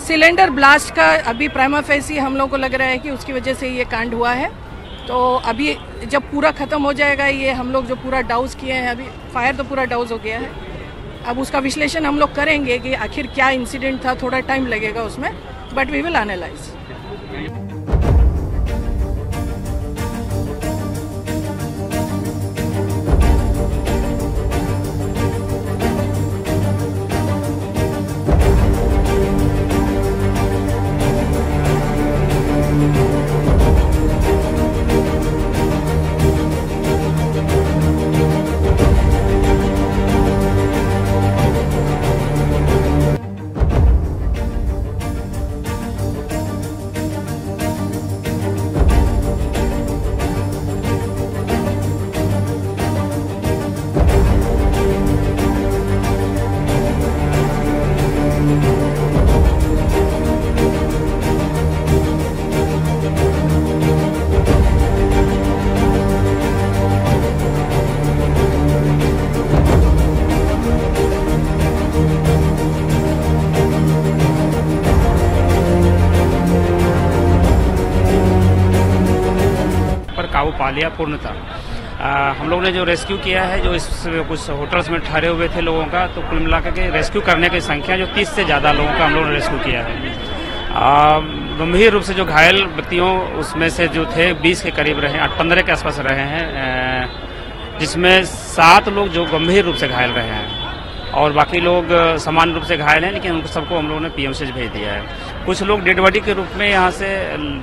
Cylinder blast का अभी prima facie हम लोग को लग रहा है कि उसकी वजह से ये कांड हुआ है। तो अभी जब पूरा ख़त्म हो जाएगा, ये हम लोग जो पूरा डाउज किए हैं, अभी फायर तो पूरा डाउज हो गया है, अब उसका विश्लेषण हम लोग करेंगे कि आखिर क्या इंसिडेंट था। थोड़ा टाइम लगेगा उसमें, बट वी विल एनालाइज। काबू पा लिया पूर्णतः। हम लोग ने जो रेस्क्यू किया है, जो इस कुछ होटल्स में ठहरे हुए थे लोगों का, तो कुल मिलाकर के रेस्क्यू करने की संख्या जो 30 से ज़्यादा लोगों का हम लोगों ने रेस्क्यू किया है। गंभीर रूप से जो घायल व्यक्तियों उसमें से जो थे 20 के करीब रहे, 8-15 के आसपास रहे हैं, जिसमें 7 लोग जो गंभीर रूप से घायल रहे हैं और बाकी लोग सामान्य रूप से घायल हैं, लेकिन उनको सबको हम लोगों ने पीएमसीएच भेज दिया है। कुछ लोग डेड बॉडी के रूप में यहाँ से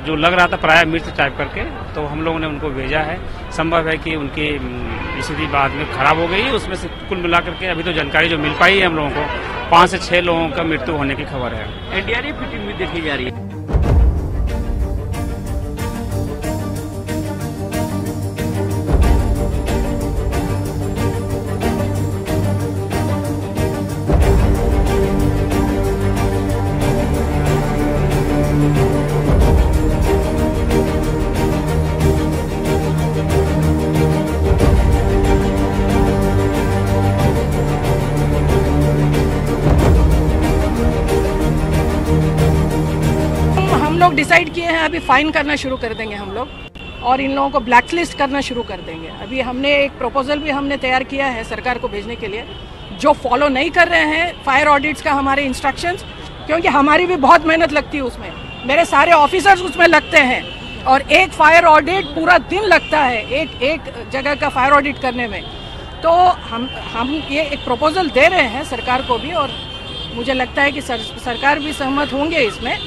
जो लग रहा था प्राय मृत टाइप करके, तो हम लोगों ने उनको भेजा है। संभव है कि उनकी स्थिति बाद में खराब हो गई। उसमें से कुल मिलाकर के अभी तो जानकारी जो मिल पाई है हम लोगों को, 5 से 6 लोगों का मृत्यु होने की खबर है। एनडीआरएफ की टीम भी देखी जा रही है। डिसाइड किए हैं, अभी फाइन करना शुरू कर देंगे हम लोग और इन लोगों को ब्लैकलिस्ट करना शुरू कर देंगे। अभी हमने एक प्रपोजल भी हमने तैयार किया है सरकार को भेजने के लिए, जो फॉलो नहीं कर रहे हैं फायर ऑडिट्स का हमारे इंस्ट्रक्शंस, क्योंकि हमारी भी बहुत मेहनत लगती है उसमें, मेरे सारे ऑफिसर्स उसमें लगते हैं और एक फायर ऑडिट पूरा दिन लगता है एक जगह का फायर ऑडिट करने में। तो हम ये एक प्रपोजल दे रहे हैं सरकार को भी और मुझे लगता है कि सरकार भी सहमत होंगे इसमें।